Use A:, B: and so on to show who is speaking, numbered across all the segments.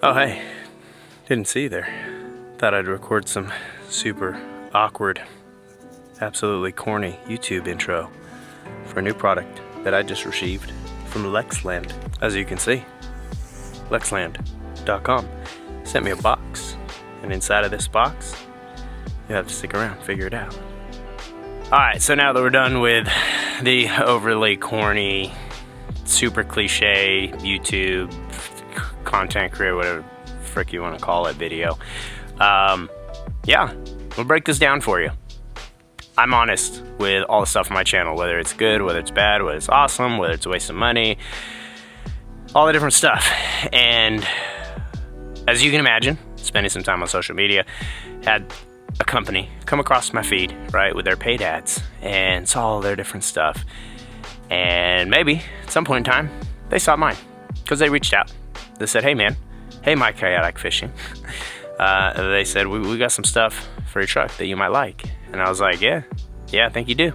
A: Oh hey, didn't see you there. Thought I'd record some super awkward, absolutely corny YouTube intro for a new product that I just received from Lexland. As you can see, Lexland.com sent me a box, and inside of this box, you have to stick around, figure it out. Alright, so now that we're done with the overly corny, super cliche YouTube content creator, whatever frick you want to call it, video, yeah, we'll break this down for you. I'm honest with all the stuff on my channel, whether it's good, whether it's bad, whether it's awesome, whether it's a waste of money, all the different stuff. And as you can imagine, spending some time on social media, had a company come across my feed, right, with their paid ads, and saw all their different stuff. And maybe at some point in time, they saw mine, because they reached out. They said, hey man, hey my kayak fishing. They said, we got some stuff for your truck that you might like. And I was like, yeah, I think you do.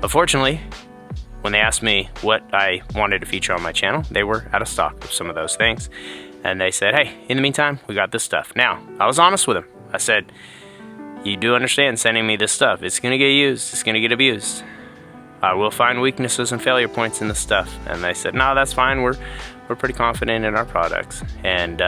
A: Unfortunately, when they asked me what I wanted to feature on my channel, they were out of stock of some of those things. And they said, hey, in the meantime, we got this stuff. Now, I was honest with them. I said, you do understand sending me this stuff. It's gonna get used, it's gonna get abused. I will find weaknesses and failure points in this stuff. And they said, no, that's fine, we're pretty confident in our products. And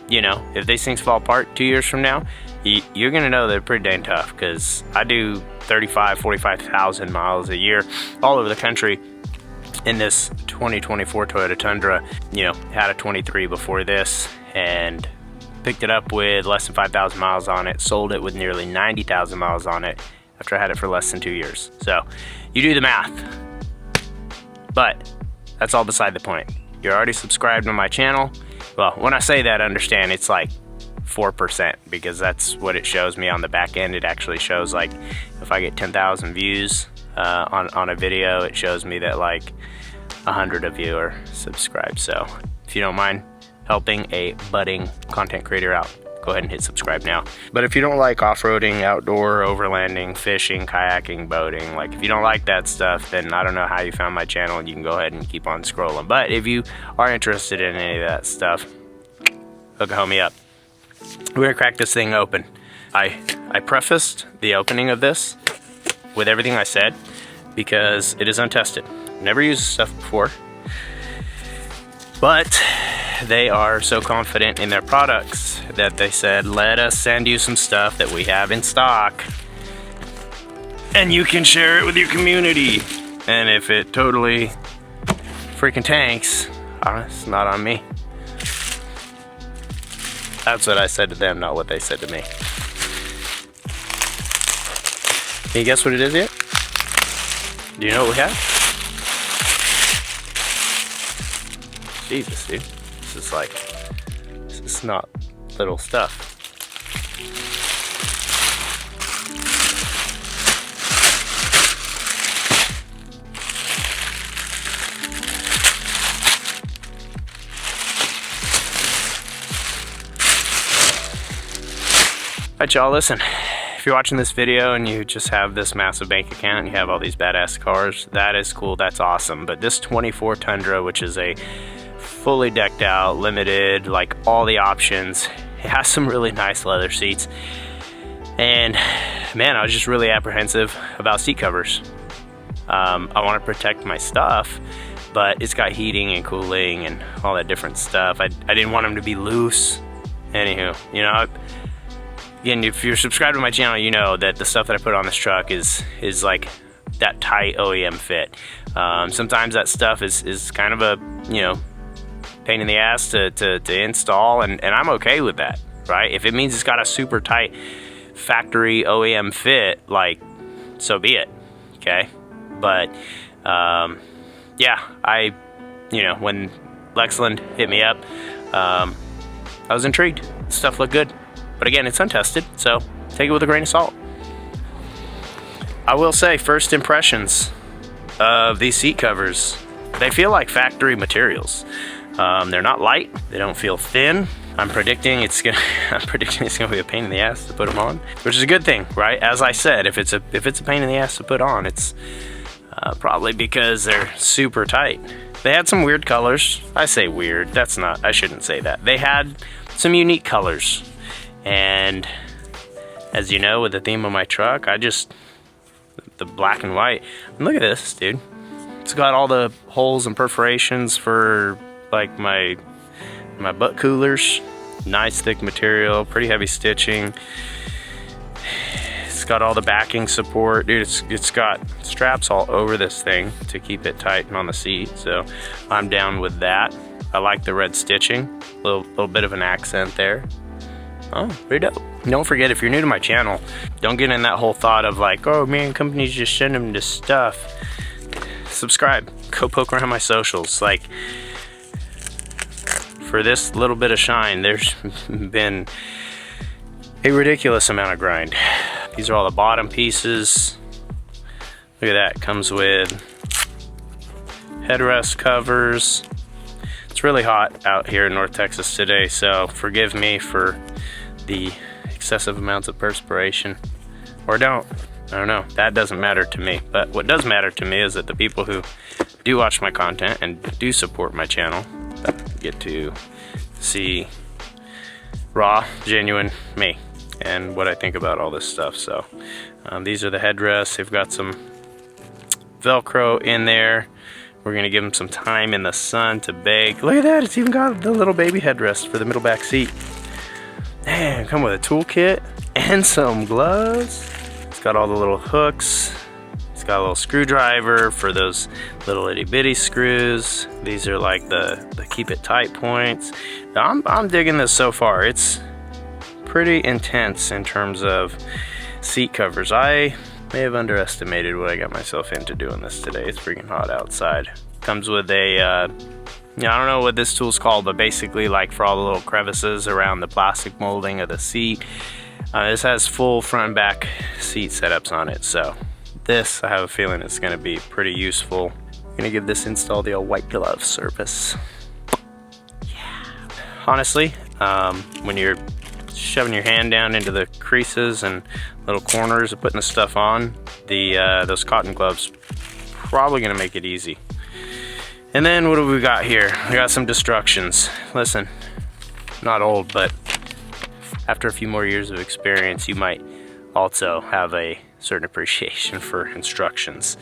A: you know, if these things fall apart 2 years from now, you're gonna know they're pretty dang tough, because I do 45,000 miles a year all over the country in this 2024 Toyota Tundra. You know, had a 23 before this, and picked it up with less than 5,000 miles on it, sold it with nearly 90,000 miles on it after I had it for less than 2 years. So you do the math, but that's all beside the point. You're already subscribed to my channel. Well, when I say that, understand it's like 4%, because that's what it shows me on the back end. It actually shows, like, if I get 10,000 views on a video, it shows me that like 100 of you are subscribed. So if you don't mind helping a budding content creator out, go ahead and hit subscribe now. But if you don't like off-roading, outdoor, overlanding, fishing, kayaking, boating, like if you don't like that stuff, then I don't know how you found my channel, and you can go ahead and keep on scrolling. But if you are interested in any of that stuff, hook a homie up. We're gonna crack this thing open. I prefaced the opening of this with everything I said, because it is untested. Never used this stuff before, but they are so confident in their products that they said, let us send you some stuff that we have in stock, and you can share it with your community. And if it totally freaking tanks, it's not on me. That's what I said to them, not what they said to me. Can you guess what it is yet? Do you know what we have? Jesus, dude. This is not little stuff. Alright y'all, listen. If you're watching this video and you just have this massive bank account and you have all these badass cars, that is cool, that's awesome. But this 24 Tundra, which is a fully decked out, limited, like all the options, it has some really nice leather seats. And man, I was just really apprehensive about seat covers. I want to protect my stuff, but it's got heating and cooling and all that different stuff. I didn't want them to be loose. Anywho, you know, again, if you're subscribed to my channel, you know that the stuff that I put on this truck is like that tight OEM fit. Sometimes that stuff is kind of a, you know, pain in the ass to install, and I'm okay with that, right? If it means it's got a super tight factory OEM fit, like, so be it, okay? But yeah, you know, when Lexland hit me up, I was intrigued. The stuff looked good, but again, it's untested, so take it with a grain of salt. I will say, first impressions of these seat covers, they feel like factory materials. They're not light, they don't feel thin. I'm predicting it's gonna be a pain in the ass to put them on, which is a good thing, right? As I said, if it's a pain in the ass to put on, it's probably because they're super tight. They had some weird colors. I say weird, I shouldn't say that. They had some unique colors. And as you know, with the theme of my truck, the black and white. And look at this, dude. It's got all the holes and perforations for like my butt coolers. Nice thick material, pretty heavy stitching. It's got all the backing support. Dude, it's got straps all over this thing to keep it tight and on the seat. So I'm down with that. I like the red stitching. Little bit of an accent there. Oh, pretty dope. Don't forget, if you're new to my channel, don't get in that whole thought of like, oh man, companies just send them this stuff. Subscribe, go poke around my socials. Like, for this little bit of shine, there's been a ridiculous amount of grind. These are all the bottom pieces. Look at that, comes with headrest covers. It's really hot out here in North Texas today, so forgive me for the excessive amounts of perspiration, or don't. I don't know, that doesn't matter to me. But what does matter to me is that the people who do watch my content and do support my channel get to see raw, genuine me and what I think about all this stuff. So these are the headrests. They've got some Velcro in there. We're gonna give them some time in the sun to bake. Look at that, it's even got the little baby headrest for the middle back seat. Man, come with a toolkit and some gloves. It's got all the little hooks. It's got a little screwdriver for those little itty bitty screws. These are like the keep it tight points. I'm digging this so far. It's pretty intense in terms of seat covers. I may have underestimated what I got myself into doing this today. It's freaking hot outside. Comes with a I don't know what this tool's called, but basically like for all the little crevices around the plastic molding of the seat. This has full front and back seat setups on it, so this, I have a feeling, it's gonna be pretty useful. I'm gonna give this install the old white glove service. Yeah. Honestly, when you're shoving your hand down into the creases and little corners of putting the stuff on, those cotton gloves probably gonna make it easy. And then what do we got here? We got some destructions. Listen, not old, but after a few more years of experience, you might also have a certain appreciation for instructions.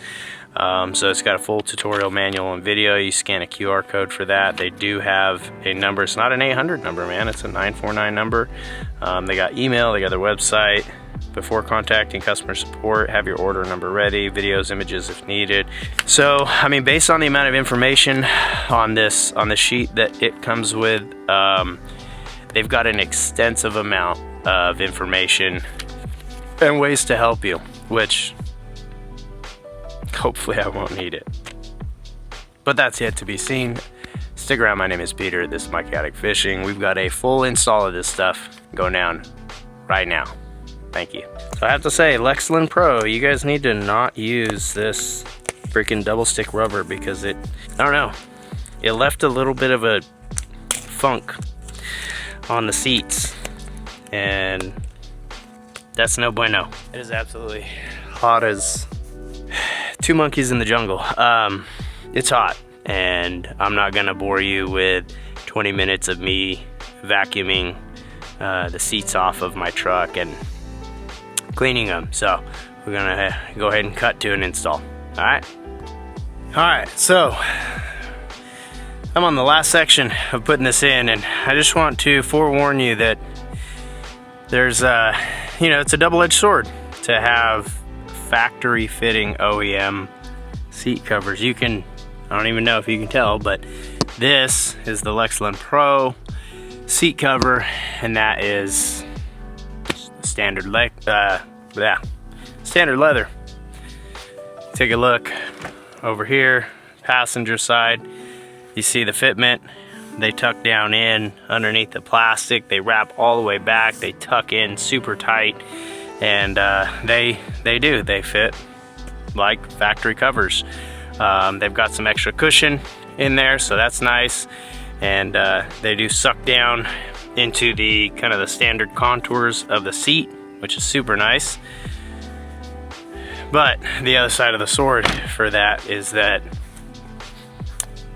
A: So it's got a full tutorial manual and video. You scan a QR code for that. They do have a number. It's not an 800 number, man. It's a 949 number. They got email, they got their website. Before contacting customer support, have your order number ready, videos, images if needed. So, I mean, based on the amount of information on this sheet that it comes with, they've got an extensive amount of information and ways to help you, which hopefully I won't need it. But that's yet to be seen. Stick around, my name is Peter, this is My Chaotic Fishing. We've got a full install of this stuff going down right now. Thank you. So I have to say, Lexland Pro, you guys need to not use this freaking double stick rubber because I don't know, it left a little bit of a funk on the seats, and that's no bueno. It is absolutely hot as two monkeys in the jungle. It's hot, and I'm not gonna bore you with 20 minutes of me vacuuming the seats off of my truck and cleaning them. So we're gonna go ahead and cut to an install. All right, so I'm on the last section of putting this in, and I just want to forewarn you that there's you know, it's a double-edged sword to have factory fitting OEM seat covers. You can, I don't even know if you can tell, but this is the Lexland Pro seat cover, and that is standard standard leather. Take a look over here, passenger side. You see the fitment. They tuck down in underneath the plastic. They wrap all the way back. They tuck in super tight, and they fit like factory covers. They've got some extra cushion in there, so that's nice. And they do suck down into the kind of the standard contours of the seat, which is super nice. But the other side of the sword for that is that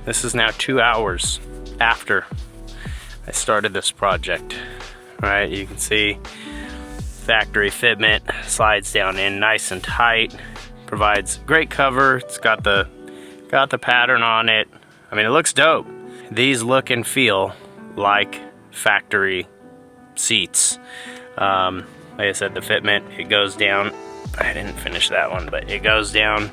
A: this is now 2 hours after I started this project. All right, you can see factory fitment, slides down in nice and tight, provides great cover. It's got the pattern on it. I mean, it looks dope. These look and feel like factory seats. Like I said, the fitment, it goes down. I didn't finish that one, but it goes down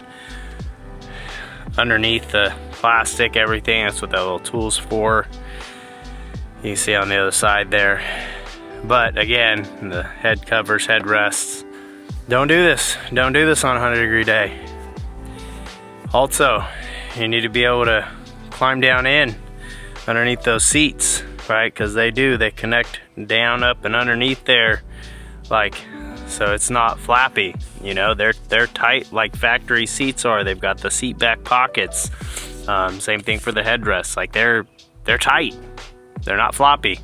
A: underneath the plastic, everything. That's what that little tool's for. You can see on the other side there. But again, the head covers, headrests. Don't do this. Don't do this on a 100-degree day. Also, you need to be able to climb down in underneath those seats, right? Because they connect down, up, and underneath there, like, so it's not flappy. You know, they're tight like factory seats are. They've got the seat back pockets. Same thing for the headrests. Like they're tight. They're not floppy.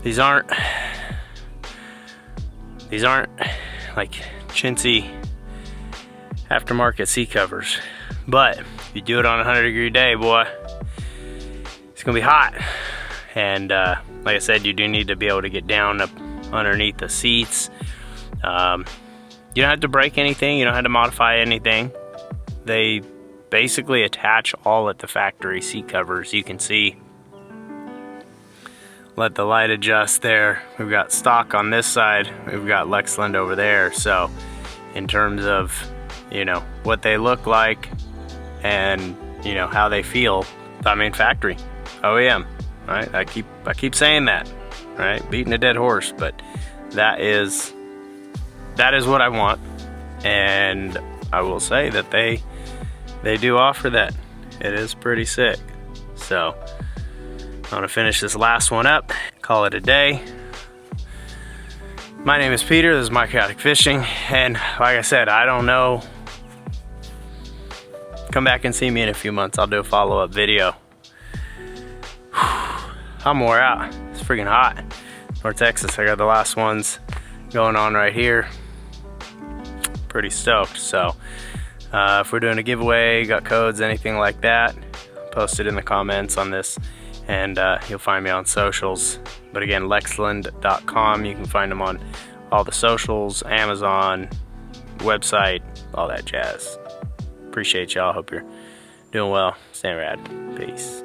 A: These aren't like chintzy aftermarket seat covers. But if you do it on a 100-degree day, boy, it's gonna be hot. And like I said, you do need to be able to get down up underneath the seats. You don't have to break anything. You don't have to modify anything. They basically attach all at the factory seat covers. You can see. Let the light adjust there. We've got stock on this side. We've got Lexland over there. So in terms of, you know, what they look like and, you know, how they feel, I mean, factory, OEM, right? I keep saying that, right? Beating a dead horse, but that is what I want. And I will say that they do offer that. It is pretty sick. So I'm gonna finish this last one up, call it a day. My name is Peter, this is My Chaotic Fishing, and like I said, I don't know. Come back and see me in a few months. I'll do a follow-up video. I'm wore out. It's freaking hot. North Texas, I got the last ones going on right here. Pretty stoked. So if we're doing a giveaway, got codes, anything like that, post it in the comments on this. And you'll find me on socials. But again, lexland.com. You can find them on all the socials, Amazon, website, all that jazz. Appreciate y'all. Hope you're doing well. Stay rad. Peace.